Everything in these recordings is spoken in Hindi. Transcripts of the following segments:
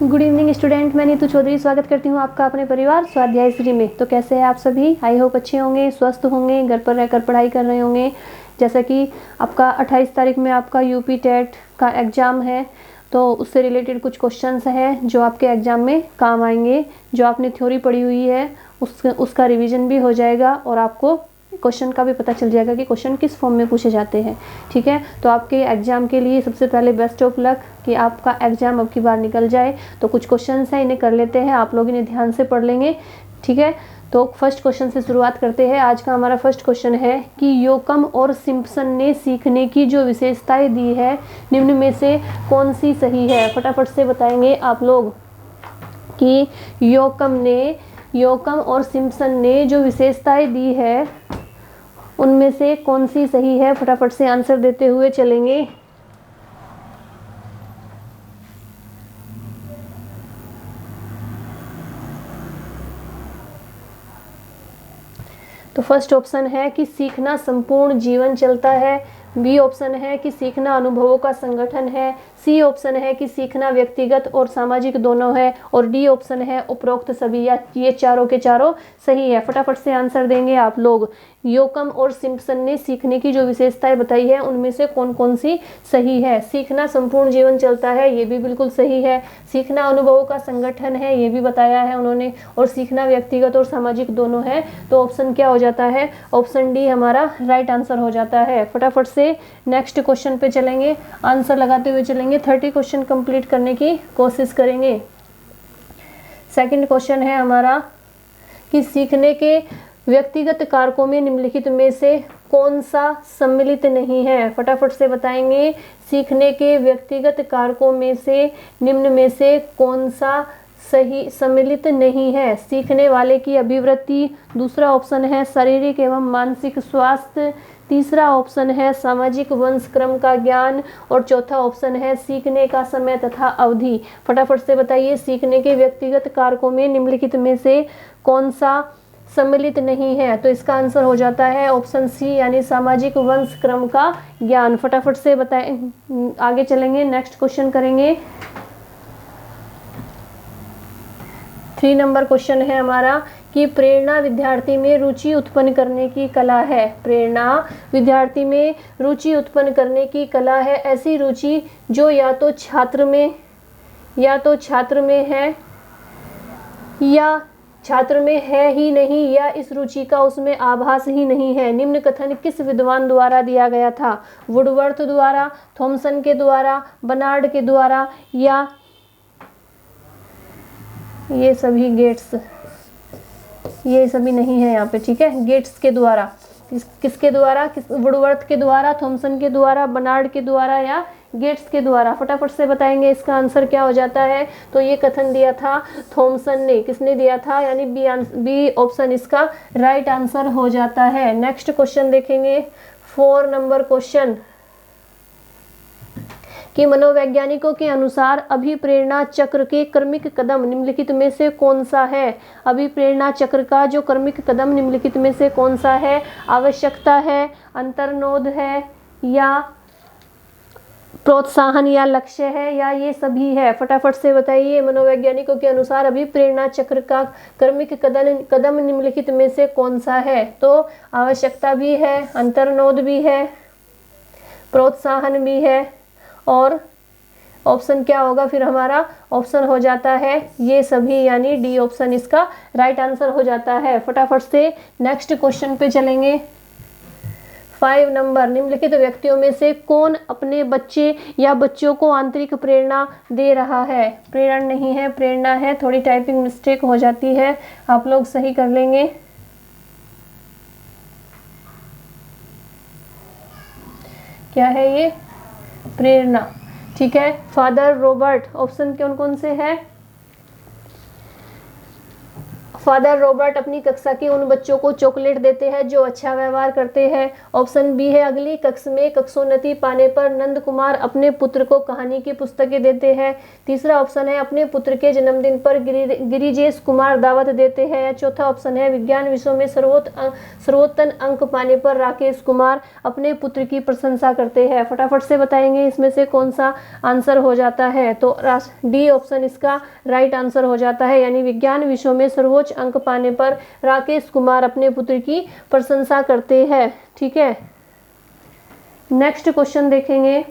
गुड इवनिंग स्टूडेंट, मैं नीतू चौधरी स्वागत करती हूँ आपका अपने परिवार स्वाध्याय श्री में। तो कैसे हैं आप सभी? आई होप अच्छे होंगे, स्वस्थ होंगे, घर पर रहकर पढ़ाई कर रहे होंगे। जैसा कि आपका 28 तारीख में आपका यूपी टेट का एग्ज़ाम है, तो उससे रिलेटेड कुछ क्वेश्चंस हैं जो आपके एग्ज़ाम में काम आएंगे। जो आपने थ्योरी पढ़ी हुई है उसका रिवीजन भी हो जाएगा और आपको क्वेश्चन का भी पता चल जाएगा कि क्वेश्चन किस फॉर्म में पूछे जाते हैं। ठीक है, तो आपके एग्ज़ाम के लिए सबसे पहले बेस्ट ऑफ लक कि आपका एग्ज़ाम अब की बार निकल जाए। तो कुछ क्वेश्चंस हैं, इन्हें कर लेते हैं, आप लोग इन्हें ध्यान से पढ़ लेंगे। ठीक है, तो फर्स्ट क्वेश्चन से शुरुआत करते हैं। आज का हमारा फर्स्ट क्वेश्चन है कि योकम और सिम्पसन ने सीखने की जो विशेषताएं दी है, निम्न में से कौन सी सही है? फटाफट से बताएंगे आप लोग कि योकम और सिम्पसन ने जो विशेषताएं दी है उनमें से कौन सी सही है? फटाफट से आंसर देते हुए चलेंगे। तो फर्स्ट ऑप्शन है कि सीखना संपूर्ण जीवन चलता है। बी ऑप्शन है कि सीखना अनुभवों का संगठन है। सी ऑप्शन है कि सीखना व्यक्तिगत और सामाजिक दोनों है। और डी ऑप्शन है उपरोक्त सभी, या ये चारों के चारों सही है। फटाफट से आंसर देंगे आप लोग। योकम और सिम्पसन ने सीखने की जो विशेषताएं बताई है उनमें से कौन कौन सी सही है? सीखना संपूर्ण जीवन चलता है, ये भी बिल्कुल सही है। सीखना अनुभवों का संगठन है, ये भी बताया है उन्होंने। और सीखना व्यक्तिगत और सामाजिक दोनों है। तो ऑप्शन क्या हो जाता है? ऑप्शन डी हमारा राइट आंसर हो जाता है। फटाफट से नेक्स्ट क्वेश्चन पे चलेंगे, आंसर लगाते हुए चलेंगे। 30 क्वेश्चन कंप्लीट करने की कोशिश करेंगे। सेकंड क्वेश्चन है हमारा कि सीखने के व्यक्तिगत कारकों में निम्नलिखित में से कौन सा सम्मिलित नहीं है? फटाफट से बताएंगे। सीखने के व्यक्तिगत कारकों में से निम्न में से कौन सा सही सम्मिलित नहीं है? सीखने वाले की अभिवृत्ति, दूसरा ऑप्शन है शारीरिक एवं मानसिक स्वास्थ्य, तीसरा ऑप्शन है सामाजिक वंश क्रम का ज्ञान, और चौथा ऑप्शन है सीखने का समय तथा अवधि। फटाफट से बताइए, सीखने के व्यक्तिगत कारकों में निम्नलिखित में से कौन सा सम्मिलित नहीं है? तो इसका आंसर हो जाता है ऑप्शन सी, यानी सामाजिक वंश क्रम का ज्ञान। फटाफट से बताएं, आगे चलेंगे, नेक्स्ट क्वेश्चन करेंगे। 3 नंबर क्वेश्चन है हमारा कि प्रेरणा विद्यार्थी में रुचि उत्पन्न करने की कला है। प्रेरणा विद्यार्थी में रुचि उत्पन्न करने की कला है ऐसी रुचि जो या तो छात्र में है, या छात्र में है ही नहीं, या इस रुचि का उसमें आभास ही नहीं है। निम्न कथन किस विद्वान द्वारा दिया गया था? वुडवर्थ द्वारा, थॉमसन के द्वारा, बर्नार्ड के द्वारा, या ये सभी गेट्स, ये सभी नहीं है यहाँ पे। ठीक है, गेट्स के द्वारा, किसके द्वारा? वुडवर्थ के द्वारा, थॉमसन के द्वारा, बर्नार्ड के द्वारा, या गेट्स के द्वारा? फटाफट से बताएंगे इसका आंसर क्या हो जाता है। तो ये कथन दिया था थॉमसन ने। किसने दिया था? यानी बी ऑप्शन इसका राइट आंसर हो जाता है। नेक्स्ट क्वेश्चन देखेंगे, 4 नंबर क्वेश्चन कि मनोवैज्ञानिकों के अनुसार अभिप्रेरणा चक्र के क्रमिक कदम निम्नलिखित में से कौन सा है? अभिप्रेरणा चक्र का जो क्रमिक कदम निम्नलिखित में से कौन सा है? आवश्यकता है, अंतर्नोद है, या प्रोत्साहन या लक्ष्य है, या ये सभी है? फटाफट से बताइए। मनोवैज्ञानिकों के अनुसार अभिप्रेरणा चक्र का क्रमिक कदम निम्नलिखित में से कौन सा है? तो आवश्यकता भी है, अंतर्नोद भी है, प्रोत्साहन भी है, और ऑप्शन क्या होगा फिर हमारा? ऑप्शन हो जाता है ये सभी, यानी डी ऑप्शन इसका राइट आंसर हो जाता है। फटाफट से नेक्स्ट क्वेश्चन पे चलेंगे। 5 नंबर, निम्नलिखित व्यक्तियों में से कौन अपने बच्चे या बच्चों को आंतरिक प्रेरणा दे रहा है? प्रेरणा नहीं है, प्रेरणा है। थोड़ी टाइपिंग मिस्टेक हो जाती है, आप लोग सही कर लेंगे। क्या है ये? प्रेरणा। ठीक है, फादर रॉबर्ट। ऑप्शन कौन कौन से है? फादर रॉबर्ट अपनी कक्षा के उन बच्चों को चॉकलेट देते हैं जो अच्छा व्यवहार करते हैं। ऑप्शन बी है अगली कक्षा में कक्षोन्नति पाने पर नंद कुमार अपने पुत्र को कहानी की पुस्तकें देते हैं। तीसरा ऑप्शन है अपने पुत्र के जन्मदिन पर गिरिजेश कुमार दावत देते हैं। या चौथा ऑप्शन है विज्ञान विषयों में सर्वोत्तम अंक पाने पर राकेश कुमार अपने पुत्र की प्रशंसा करते हैं। फटाफट से बताएंगे इसमें से कौन सा आंसर हो जाता है। तो डी ऑप्शन इसका राइट आंसर हो जाता है, यानी विज्ञान विषयों में सर्वोच्च अंक पाने पर राकेश कुमार अपने पुत्र की प्रशंसा करते हैं। ठीक है, नेक्स्ट क्वेश्चन देखेंगे।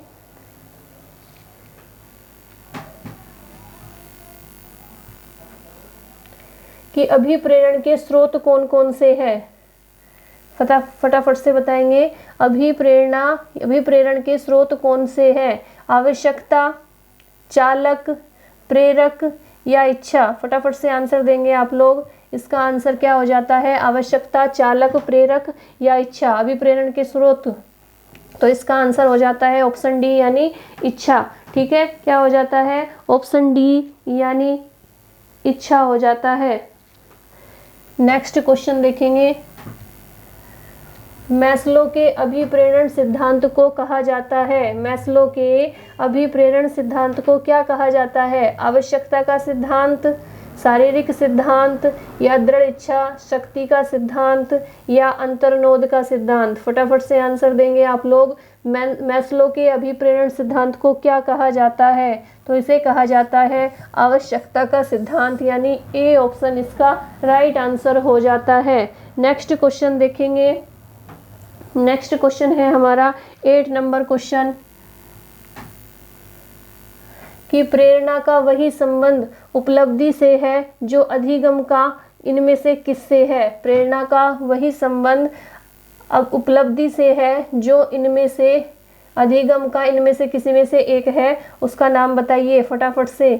कि अभिप्रेरण के स्रोत कौन कौन से हैं। फटाफट से बताएंगे अभिप्रेरण के स्रोत कौन से हैं। आवश्यकता, चालक, प्रेरक या इच्छा। फटाफट से आंसर देंगे आप लोग। इसका आंसर क्या हो जाता है, आवश्यकता, चालक, प्रेरक या इच्छा। अभिप्रेरण के स्रोत, तो इसका आंसर हो जाता है ऑप्शन डी यानी इच्छा। ठीक है, क्या हो जाता है, ऑप्शन डी यानी इच्छा हो जाता है। नेक्स्ट क्वेश्चन देखेंगे। मैस्लो के अभिप्रेरण सिद्धांत को कहा जाता है। मैस्लो के अभिप्रेरण सिद्धांत को क्या कहा जाता है। आवश्यकता का सिद्धांत, शारीरिक सिद्धांत या दृढ़ इच्छा शक्ति का सिद्धांत या अंतर्नोद का सिद्धांत। फटाफट से आंसर देंगे आप लोग। मैस्लो के अभिप्रेरण सिद्धांत को क्या कहा जाता है, तो इसे कहा जाता है आवश्यकता का सिद्धांत, यानी ए ऑप्शन इसका राइट आंसर हो जाता है। नेक्स्ट क्वेश्चन देखेंगे। नेक्स्ट क्वेश्चन है हमारा 8 नंबर क्वेश्चन कि प्रेरणा का वही संबंध उपलब्धि से है जो अधिगम का इनमें से किससे है। प्रेरणा का वही संबंध अब उपलब्धि से है जो इनमें से अधिगम का इनमें से किसी में से एक है, उसका नाम बताइए फटाफट से।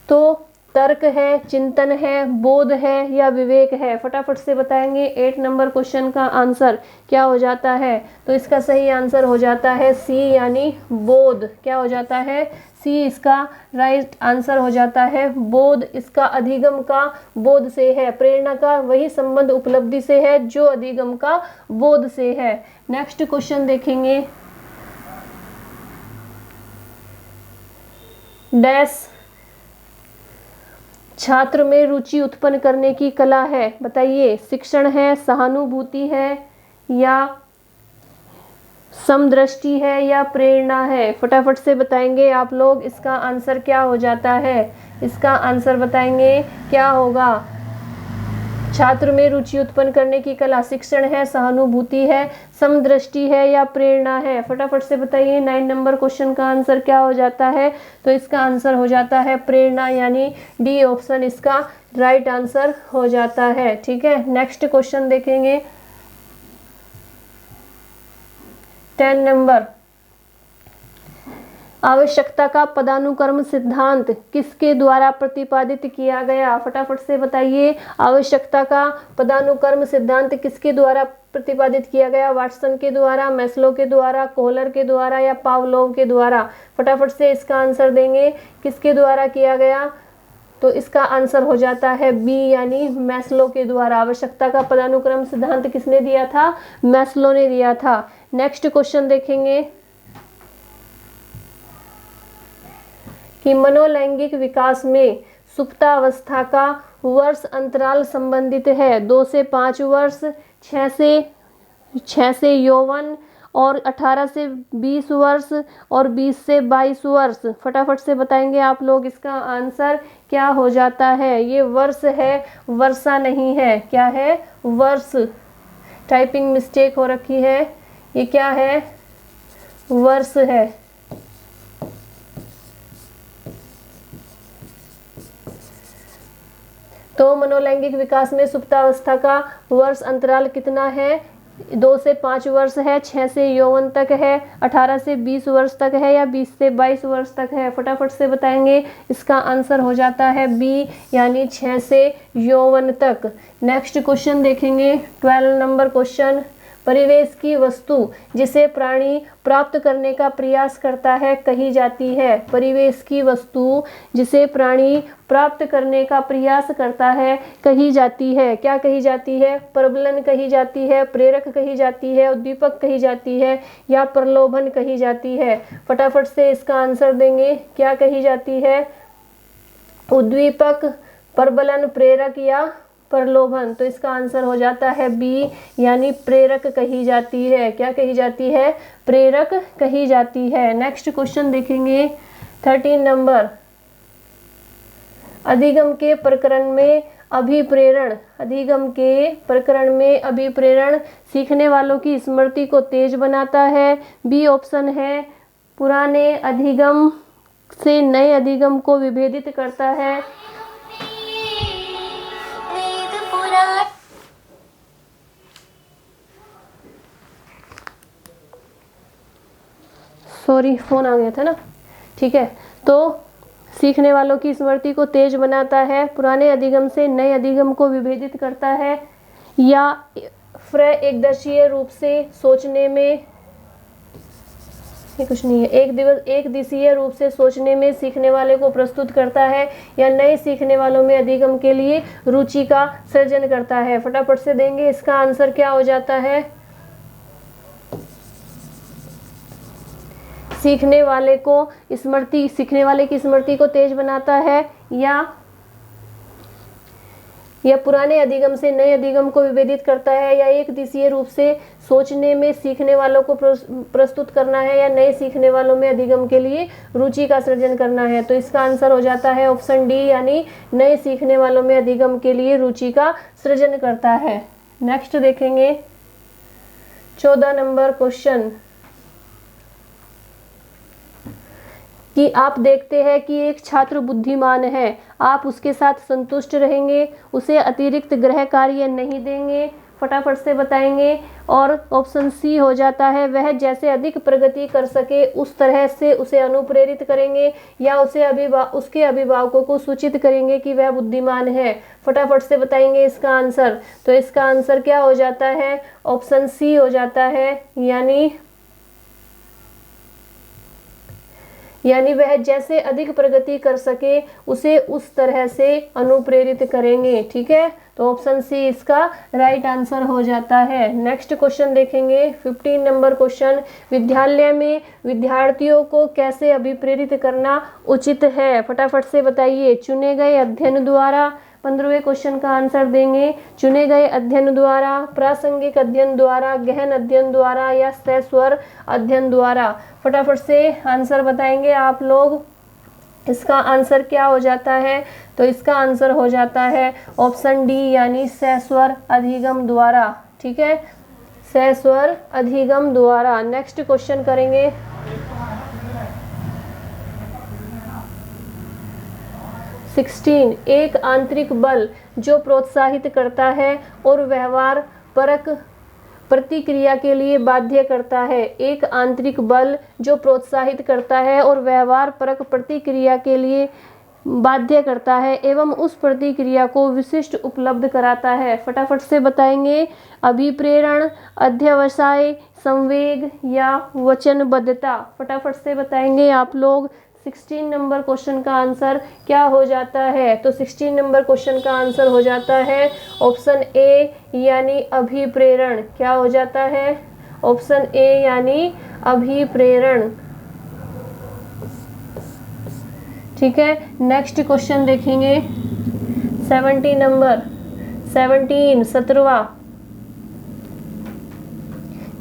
तो तर्क है, चिंतन है, बोध है या विवेक है। फटाफट से बताएंगे 8 नंबर क्वेश्चन का आंसर क्या हो जाता है। तो इसका सही आंसर हो जाता है सी यानी बोध। क्या हो जाता है, सी इसका राइट आंसर हो जाता है बोध। इसका अधिगम का बोध से है। प्रेरणा का वही संबंध उपलब्धि से है जो अधिगम का बोध से है। नेक्स्ट क्वेश्चन देखेंगे। डैश छात्र में रुचि उत्पन्न करने की कला है, बताइए। शिक्षण है, सहानुभूति है या समदृष्टि है या प्रेरणा है। फटाफट से बताएंगे आप लोग। इसका आंसर क्या हो जाता है, इसका आंसर बताएंगे क्या होगा। छात्र में रुचि उत्पन्न करने की कला शिक्षण है, सहानुभूति है, समदृष्टि है या प्रेरणा है। फटाफट से बताइए 9 नंबर क्वेश्चन का आंसर क्या हो जाता है। तो इसका आंसर हो जाता है प्रेरणा, यानी डी ऑप्शन इसका राइट आंसर हो जाता है। ठीक है, नेक्स्ट क्वेश्चन देखेंगे 10 नंबर। आवश्यकता का पदानुक्रम सिद्धांत किसके द्वारा प्रतिपादित किया गया। फटाफट से बताइए आवश्यकता का पदानुक्रम सिद्धांत किसके द्वारा प्रतिपादित किया गया। वाटसन के द्वारा, मैस्लो के द्वारा, कोहलर के द्वारा या पावलोव के द्वारा। फटाफट से इसका आंसर देंगे किसके द्वारा किया गया। तो इसका आंसर हो जाता है बी यानी मैस्लो के द्वारा। आवश्यकता का पदानुक्रम सिद्धांत किसने दिया था, मैस्लो ने दिया था। नेक्स्ट क्वेश्चन देखेंगे कि मनोलैंगिक विकास में सुप्तावस्था का वर्ष अंतराल संबंधित है। 2 से 5 वर्ष, 6 से यौवन और 18 से 20 वर्ष और 20 से 22 वर्ष। फटाफट से बताएंगे आप लोग। इसका आंसर क्या हो जाता है। ये वर्ष है, वर्षा नहीं है। क्या है, वर्ष। टाइपिंग मिस्टेक हो रखी है। ये क्या है, वर्ष है। तो मनोलैंगिक विकास में सुप्तावस्था का वर्ष अंतराल कितना है। 2 से 5 वर्ष है, 6 से यौवन तक है, 18 से 20 वर्ष तक है या 20 से 22 वर्ष तक है। फटाफट से बताएंगे। इसका आंसर हो जाता है बी यानी 6 से यौवन तक। नेक्स्ट क्वेश्चन देखेंगे 12 नंबर क्वेश्चन। परिवेश की वस्तु जिसे प्राणी प्राप्त करने का प्रयास करता है कही जाती है। परिवेश की वस्तु जिसे प्राणी प्राप्त करने का प्रयास करता है कही जाती है। क्या कही जाती है? प्रबलन कही जाती है, प्रेरक कही जाती है, उद्दीपक कही जाती है या प्रलोभन कही जाती है। फटाफट से इसका आंसर देंगे। क्या कही जाती है? उद्दीपक, प्रबलन, प्रेरक या प्रलोभन। तो इसका आंसर हो जाता है बी, यानी प्रेरक कही जाती है। क्या कही जाती है? प्रेरक कही जाती है। नेक्स्ट क्वेश्चन देखेंगे 13 नंबर। अधिगम के प्रकरण में अभिप्रेरण, अधिगम के प्रकरण में अभिप्रेरण सीखने वालों की स्मृति को तेज बनाता है। बी ऑप्शन है पुराने अधिगम से नए अधिगम को विभेदित करता है। सॉरी, फोन आ गया था ना। ठीक है, तो सीखने वालों की स्मृति को तेज बनाता है, पुराने अधिगम से नए अधिगम को विभेदित करता है, या एकदिशीय रूप से सोचने में, ये कुछ नहीं है, एक दिशीय रूप से सोचने में सीखने वाले को प्रस्तुत करता है, या नए सीखने वालों में अधिगम के लिए रुचि का सृजन करता है। फटाफट से देंगे। इसका आंसर क्या हो जाता है? सीखने वाले की स्मृति को तेज बनाता है, या पुराने अधिगम से नए अधिगम को विभेदित करता है, या एक दिशीय रूप से सोचने में सीखने वालों को प्रस्तुत करना है, या नए सीखने वालों में अधिगम के लिए रुचि का सृजन करना है। तो इसका आंसर हो जाता है ऑप्शन डी, यानी नए सीखने वालों में अधिगम के लिए रुचि का सृजन करता है। नेक्स्ट देखेंगे 14 नंबर क्वेश्चन कि आप देखते हैं कि एक छात्र बुद्धिमान है, आप उसके साथ संतुष्ट रहेंगे, उसे अतिरिक्त गृह कार्य नहीं देंगे। फटाफट से बताएंगे। और ऑप्शन सी हो जाता है वह जैसे अधिक प्रगति कर सके उस तरह से उसे अनुप्रेरित करेंगे, या उसके अभिभावकों को सूचित करेंगे कि वह बुद्धिमान है। फटाफट से बताएंगे इसका आंसर। तो इसका आंसर क्या हो जाता है? ऑप्शन सी हो जाता है, यानी वह जैसे अधिक प्रगति कर सके उसे उस तरह से अनुप्रेरित करेंगे। ठीक है, तो ऑप्शन सी इसका राइट आंसर हो जाता है। नेक्स्ट क्वेश्चन देखेंगे 15 नंबर क्वेश्चन। विद्यालय में विद्यार्थियों को कैसे अभिप्रेरित करना उचित है? फटाफट से बताइए। चुने गए अध्ययन द्वारा, 15वें क्वेश्चन का आंसर देंगे। चुने गए अध्ययन द्वारा, प्रासंगिक अध्ययन द्वारा, गहन अध्ययन द्वारा या सस्वर अध्ययन द्वारा। फटाफट से आंसर बताएंगे आप लोग। इसका आंसर क्या हो जाता है? तो इसका आंसर हो जाता है ऑप्शन डी, यानी सस्वर अधिगम द्वारा। ठीक है, सस्वर अधिगम द्वारा। नेक्स्ट क्वेश्चन करेंगे 16। एक आंतरिक बल जो प्रोत्साहित करता है और व्यवहार परक प्रतिक्रिया के लिए बाध्य करता है। एक आंतरिक बल जो प्रोत्साहित करता है और व्यवहार परक प्रतिक्रिया के लिए बाध्य करता है एवं उस प्रतिक्रिया को विशिष्ट उपलब्ध कराता है। फटाफट से बताएंगे। अभिप्रेरण, अध्यवसाय, संवेग या वचनबद्धता। फटाफट से बताएंगे आप लोग। 16 नंबर क्वेश्चन का आंसर क्या हो जाता है? तो 16 नंबर क्वेश्चन का आंसर हो जाता है ऑप्शन ए, यानी अभिप्रेरण। क्या हो जाता है? ऑप्शन ए, यानी अभिप्रेरण। ठीक है, नेक्स्ट क्वेश्चन देखेंगे 17 नंबर। 17वां।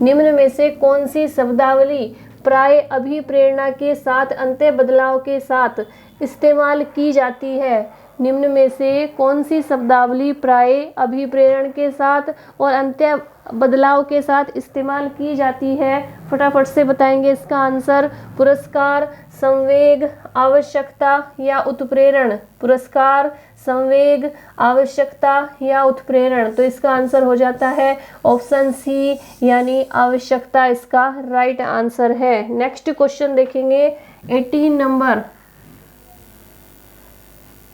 निम्न में से कौन सी शब्दावली प्राय अभिप्रेरणा के साथ अंत्य बदलाव के साथ इस्तेमाल की जाती है? निम्न में से कौन सी शब्दावली प्राय अभिप्रेरण के साथ और अंत्य बदलाव के साथ इस्तेमाल की जाती है? फटाफट से बताएंगे इसका आंसर। पुरस्कार, संवेग, आवश्यकता या उत्प्रेरण। पुरस्कार, संवेग, आवश्यकता या उत्प्रेरण। तो इसका आंसर हो जाता है ऑप्शन सी, यानी आवश्यकता इसका राइट आंसर है। नेक्स्ट क्वेश्चन देखेंगे 18 नंबर।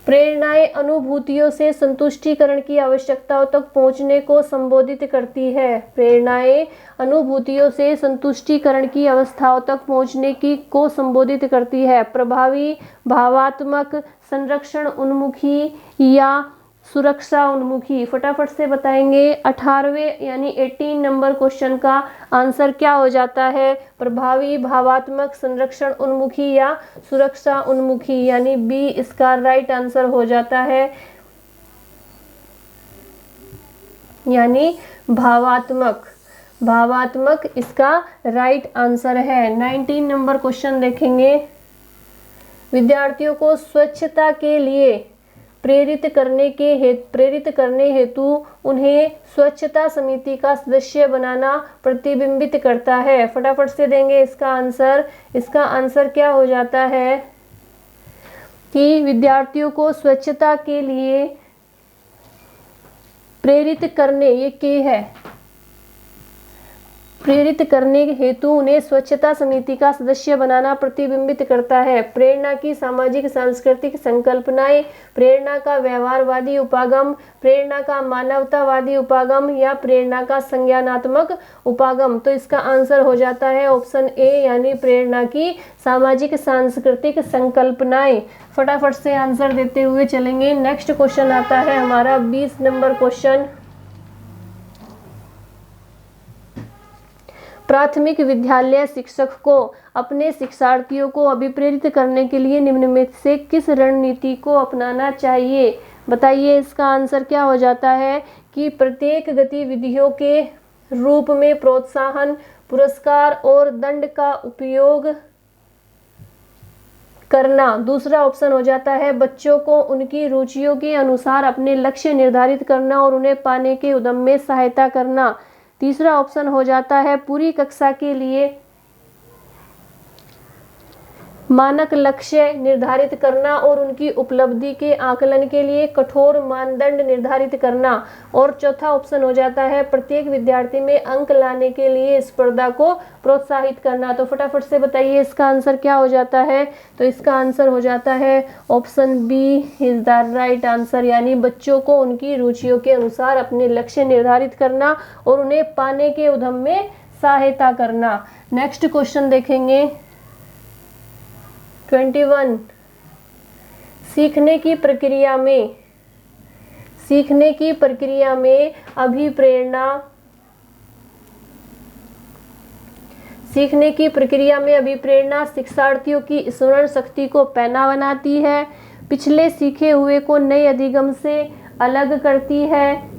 प्रेरणाएं अनुभूतियों से संतुष्टिकरण की आवश्यकताओं तक पहुंचने को संबोधित करती है। प्रेरणाएं अनुभूतियों से संतुष्टिकरण की अवस्थाओं तक पहुंचने की को संबोधित करती है। प्रभावी, भावात्मक, संरक्षण उन्मुखी या सुरक्षा उन्मुखी। फटाफट से बताएंगे 18वें यानी 18 नंबर क्वेश्चन का आंसर क्या हो जाता है? प्रभावी, भावात्मक, संरक्षण उन्मुखी या सुरक्षा उन्मुखी, यानी बी इसका राइट आंसर हो जाता है, यानी भावात्मक। भावात्मक इसका राइट आंसर है। 19 नंबर क्वेश्चन देखेंगे। विद्यार्थियों को स्वच्छता के लिए प्रेरित करने हेतु उन्हें स्वच्छता समिति का सदस्य बनाना प्रतिबिंबित करता है। फटाफट से देंगे इसका आंसर। इसका आंसर क्या हो जाता है कि विद्यार्थियों को स्वच्छता के लिए प्रेरित करने, ये के है, प्रेरित करने हेतु उन्हें स्वच्छता समिति का सदस्य बनाना प्रतिबिंबित करता है। प्रेरणा की सामाजिक सांस्कृतिक संकल्पनाएं, प्रेरणा का व्यवहारवादी उपागम, प्रेरणा का मानवतावादी उपागम या प्रेरणा का संज्ञानात्मक उपागम। तो इसका आंसर हो जाता है ऑप्शन ए, यानी प्रेरणा की सामाजिक सांस्कृतिक संकल्पनाएं। फटाफट से आंसर देते हुए चलेंगे। नेक्स्ट क्वेश्चन आता है हमारा 20 नंबर क्वेश्चन। प्राथमिक विद्यालय शिक्षक को अपने शिक्षार्थियों को अभिप्रेरित करने के लिए निम्न में से किस रणनीति को अपनाना चाहिए? बताइए इसका आंसर क्या हो जाता है कि प्रत्येक गतिविधियों के रूप में प्रोत्साहन, पुरस्कार और दंड का उपयोग करना। दूसरा ऑप्शन हो जाता है बच्चों को उनकी रुचियों के अनुसार अपने लक्ष्य निर्धारित करना और उन्हें पाने के उद्यम में सहायता करना। तीसरा ऑप्शन हो जाता है पूरी कक्षा के लिए मानक लक्ष्य निर्धारित करना और उनकी उपलब्धि के आकलन के लिए कठोर मानदंड निर्धारित करना। और चौथा ऑप्शन हो जाता है प्रत्येक विद्यार्थी में अंक लाने के लिए स्पर्धा को प्रोत्साहित करना। तो फटाफट से बताइए इसका आंसर क्या हो जाता है? तो इसका आंसर हो जाता है option B is the right answer, यानी बच्चों को उनकी रुचियों के अनुसार अपने लक्ष्य निर्धारित करना और उन्हें पाने के उद्यम में सहायता करना। नेक्स्ट क्वेश्चन देखेंगे 21। सीखने की प्रक्रिया में अभिप्रेरणा शिक्षार्थियों की स्मरण शक्ति को पैना बनाती है, पिछले सीखे हुए को नए अधिगम से अलग करती है,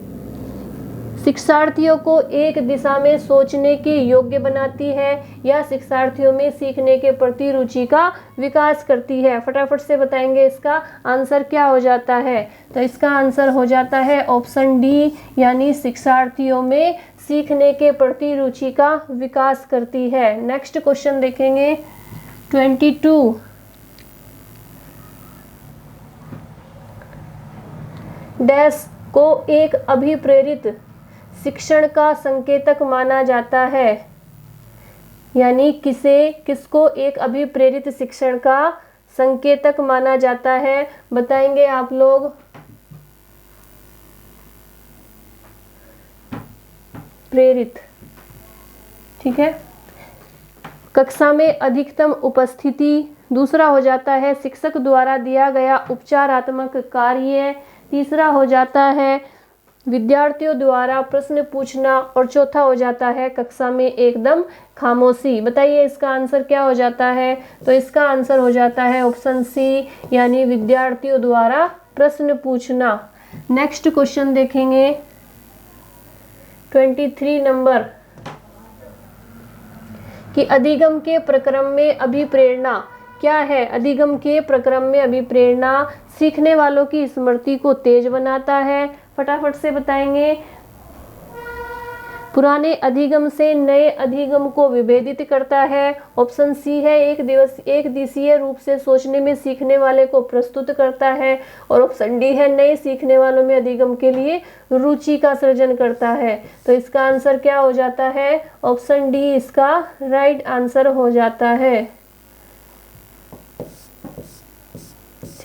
शिक्षार्थियों को एक दिशा में सोचने के योग्य बनाती है या शिक्षार्थियों में सीखने के प्रति रुचि का विकास करती है। फटाफट से बताएंगे इसका आंसर क्या हो जाता है? तो इसका आंसर हो जाता है ऑप्शन डी, यानी शिक्षार्थियों में सीखने के प्रति रुचि का विकास करती है। नेक्स्ट क्वेश्चन देखेंगे 22। डैश को एक अभिप्रेरित शिक्षण का संकेतक माना जाता है, यानी किसको एक अभिप्रेरित शिक्षण का संकेतक माना जाता है? बताएंगे आप लोग। प्रेरित, ठीक है। कक्षा में अधिकतम उपस्थिति। दूसरा हो जाता है शिक्षक द्वारा दिया गया उपचारात्मक कार्य। तीसरा हो जाता है विद्यार्थियों द्वारा प्रश्न पूछना और चौथा हो जाता है कक्षा में एकदम खामोशी। बताइए इसका आंसर क्या हो जाता है? तो इसका आंसर हो जाता है ऑप्शन सी, यानी विद्यार्थियों द्वारा प्रश्न पूछना। नेक्स्ट क्वेश्चन देखेंगे 23 नंबर कि अधिगम के प्रक्रम में अभिप्रेरणा क्या है? अधिगम के प्रक्रम में अभिप्रेरणा सीखने वालों की स्मृति को तेज बनाता है। फटाफट से बताएंगे। पुराने अधिगम से नए अधिगम को विभेदित करता है। ऑप्शन सी है एक दिशीय रूप से सोचने में सीखने वाले को प्रस्तुत करता है। और ऑप्शन डी है नए सीखने वालों में अधिगम के लिए रुचि का सृजन करता है। तो इसका आंसर क्या हो जाता है? ऑप्शन डी इसका राइट आंसर हो जाता है।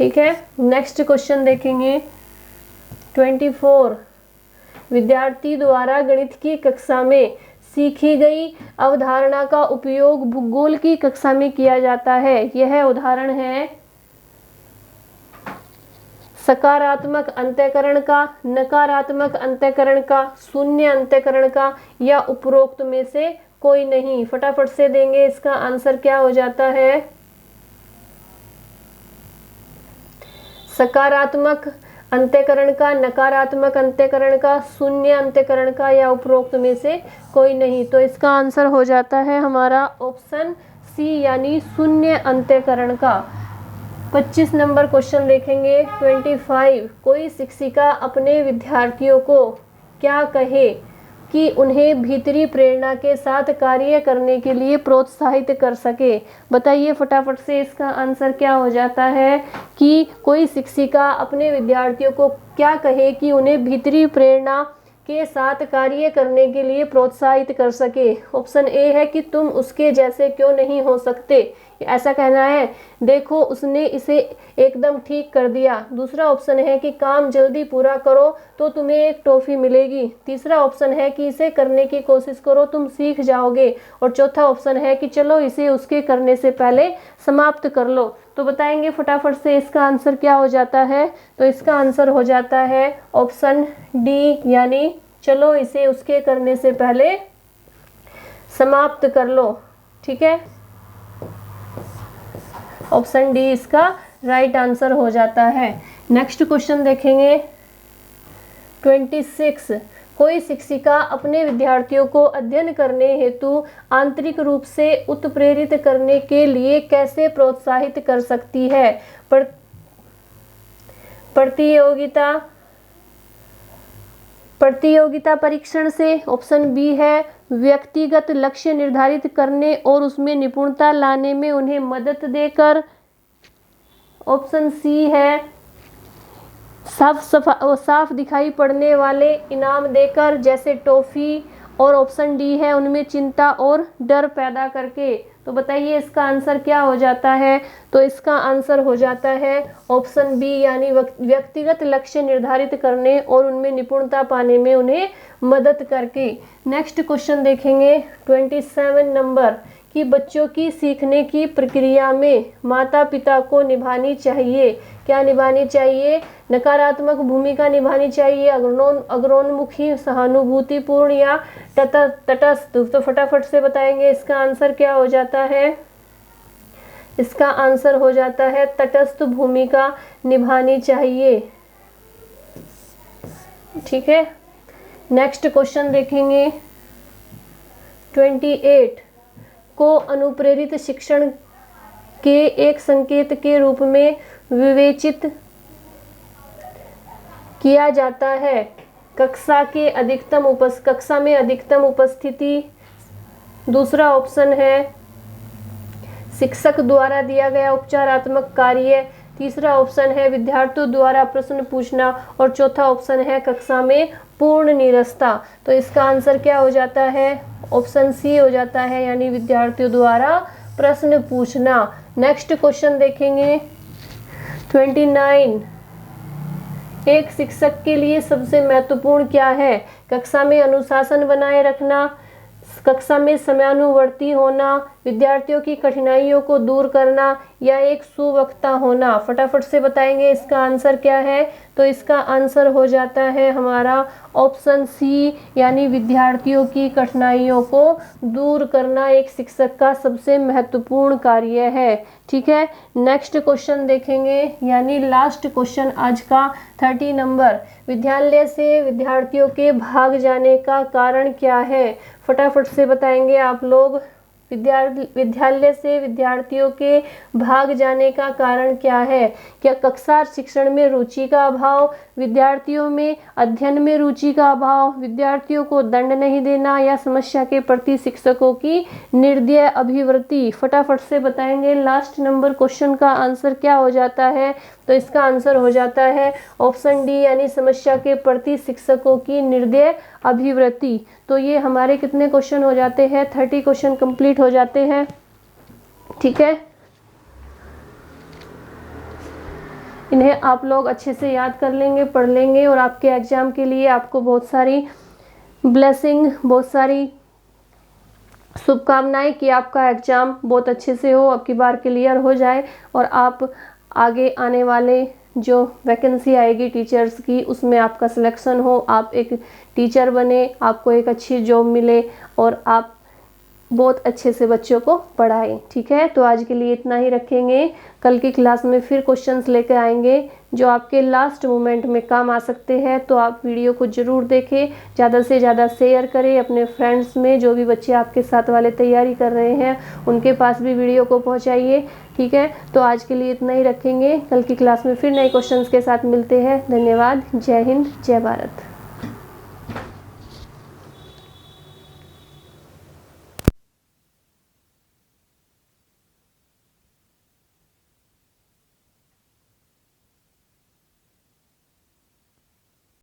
ठीक है। नेक्स्ट क्वेश्चन देखेंगे 24। विद्यार्थी द्वारा गणित की कक्षा में सीखी गई अवधारणा का उपयोग भूगोल की कक्षा में किया जाता है। यह उदाहरण है सकारात्मक अंतःकरण का, नकारात्मक अंतःकरण का, शून्य अंतःकरण का या उपरोक्त में से कोई नहीं। फटाफट से देंगे, इसका आंसर क्या हो जाता है? सकारात्मक अंतःकरण का, नकारात्मक अंतःकरण का, शून्य अंतःकरण का या उपरोक्त में से कोई नहीं। तो इसका आंसर हो जाता है हमारा ऑप्शन सी यानी शून्य अंतःकरण का। 25 नंबर क्वेश्चन देखेंगे 25। कोई शिक्षिका अपने विद्यार्थियों को क्या कहे कि उन्हें भीतरी प्रेरणा के साथ कार्य करने के लिए प्रोत्साहित कर सके। बताइए फटाफट से, इसका आंसर क्या हो जाता है कि कोई शिक्षिका अपने विद्यार्थियों को क्या कहे कि उन्हें भीतरी प्रेरणा के साथ कार्य करने के लिए प्रोत्साहित कर सके। ऑप्शन ए है कि तुम उसके जैसे क्यों नहीं हो सकते, ऐसा कहना है। देखो उसने इसे एकदम ठीक कर दिया। दूसरा ऑप्शन है कि काम जल्दी पूरा करो तो तुम्हें एक टॉफी मिलेगी। तीसरा ऑप्शन है कि इसे करने की कोशिश करो, तुम सीख जाओगे। और चौथा ऑप्शन है कि चलो इसे उसके करने से पहले समाप्त कर लो। तो बताएंगे फटाफट से, इसका आंसर क्या हो जाता है? तो इसका आंसर हो जाता है ऑप्शन डी यानी चलो इसे उसके करने से पहले समाप्त कर लो। ठीक है, ऑप्शन डी इसका राइट आंसर हो जाता है। नेक्स्ट क्वेश्चन देखेंगे 26। कोई शिक्षिका अपने विद्यार्थियों को अध्ययन करने हेतु आंतरिक रूप से उत्प्रेरित करने के लिए कैसे प्रोत्साहित कर सकती है? प्रतियोगिता परीक्षण से, ऑप्शन बी है व्यक्तिगत लक्ष्य निर्धारित करने और उसमें निपुणता लाने में उन्हें मदद देकर, ऑप्शन सी है साफ दिखाई पड़ने वाले इनाम देकर जैसे टॉफी, और ऑप्शन डी है उनमें चिंता और डर पैदा करके। तो बताइए इसका आंसर क्या हो जाता है? तो इसका आंसर हो जाता है ऑप्शन बी यानी व्यक्तिगत लक्ष्य निर्धारित करने और उनमें निपुणता पाने में उन्हें मदद करके। नेक्स्ट क्वेश्चन देखेंगे 27 नंबर कि बच्चों की सीखने की प्रक्रिया में माता पिता को निभानी चाहिए, क्या निभानी चाहिए? नकारात्मक भूमिका निभानी चाहिए, अग्रोन्मुखी, सहानुभूतिपूर्ण या तटस्थ। तो फटाफट से बताएंगे इसका आंसर क्या हो जाता है? इसका आंसर हो जाता है तटस्थ भूमिका निभानी चाहिए। ठीक है, नेक्स्ट क्वेश्चन देखेंगे 28 को अनुप्रेरित शिक्षण के एक संकेत के रूप में विवेचित किया जाता है। कक्षा में अधिकतम उपस्थिति। दूसरा ऑप्शन है शिक्षक द्वारा दिया गया उपचारात्मक कार्य। तीसरा ऑप्शन है विद्यार्थियों द्वारा प्रश्न पूछना और चौथा ऑप्शन है कक्षा में पूर्ण निरस्ता। तो इसका आंसर क्या हो जाता है? ऑप्शन सी हो जाता है यानी विद्यार्थियों द्वारा प्रश्न पूछना। नेक्स्ट क्वेश्चन देखेंगे 29। एक शिक्षक के लिए सबसे महत्वपूर्ण क्या है? कक्षा में अनुशासन बनाए रखना, कक्षा में समयानुवर्ती होना, विद्यार्थियों की कठिनाइयों को दूर करना या एक सुवक्ता होना। फटाफट से बताएंगे इसका आंसर क्या है? तो इसका आंसर हो जाता है हमारा ऑप्शन सी यानी विद्यार्थियों की कठिनाइयों को दूर करना एक शिक्षक का सबसे महत्वपूर्ण कार्य है। ठीक है, नेक्स्ट क्वेश्चन देखेंगे यानी लास्ट क्वेश्चन आज का 30 नंबर। विद्यालय से विद्यार्थियों के भाग जाने का कारण क्या है? फटाफट से बताएंगे आप लोग। विद्यालय से विद्यार्थियों के भाग जाने का कारण क्या है? क्या कक्षा शिक्षण में रुचि का अभाव, विद्यार्थियों में अध्ययन में रुचि का अभाव, विद्यार्थियों को दंड नहीं देना या समस्या के प्रति शिक्षकों की निर्दय अभिवृत्ति? फटाफट से बताएंगे लास्ट नंबर क्वेश्चन का आंसर क्या हो जाता है? तो इसका आंसर हो जाता है ऑप्शन डी यानी समस्या के प्रति शिक्षकों की निर्दय अभिवृत्ति। तो ये हमारे कितने क्वेश्चन हो जाते हैं? 30 क्वेश्चन कंप्लीट हो जाते हैं। ठीक है, इन्हें आप लोग अच्छे से याद कर लेंगे, पढ़ लेंगे और आपके एग्ज़ाम के लिए आपको बहुत सारी ब्लेसिंग, बहुत सारी शुभकामनाएं कि आपका एग्ज़ाम बहुत अच्छे से हो, आपकी बार क्लियर हो जाए और आप आगे आने वाले जो वैकेंसी आएगी टीचर्स की उसमें आपका सिलेक्शन हो, आप एक टीचर बने, आपको एक अच्छी जॉब मिले और आप बहुत अच्छे से बच्चों को पढ़ाएं। ठीक है, तो आज के लिए इतना ही रखेंगे। कल की क्लास में फिर क्वेश्चंस लेकर आएंगे जो आपके लास्ट मोमेंट में काम आ सकते हैं, तो आप वीडियो को ज़रूर देखें, ज़्यादा से ज़्यादा शेयर करें अपने फ्रेंड्स में, जो भी बच्चे आपके साथ वाले तैयारी कर रहे हैं उनके पास भी वीडियो को पहुँचाइए। ठीक है, तो आज के लिए इतना ही रखेंगे। कल की क्लास में फिर नए क्वेश्चंस के साथ मिलते हैं। धन्यवाद। जय हिंद, जय भारत।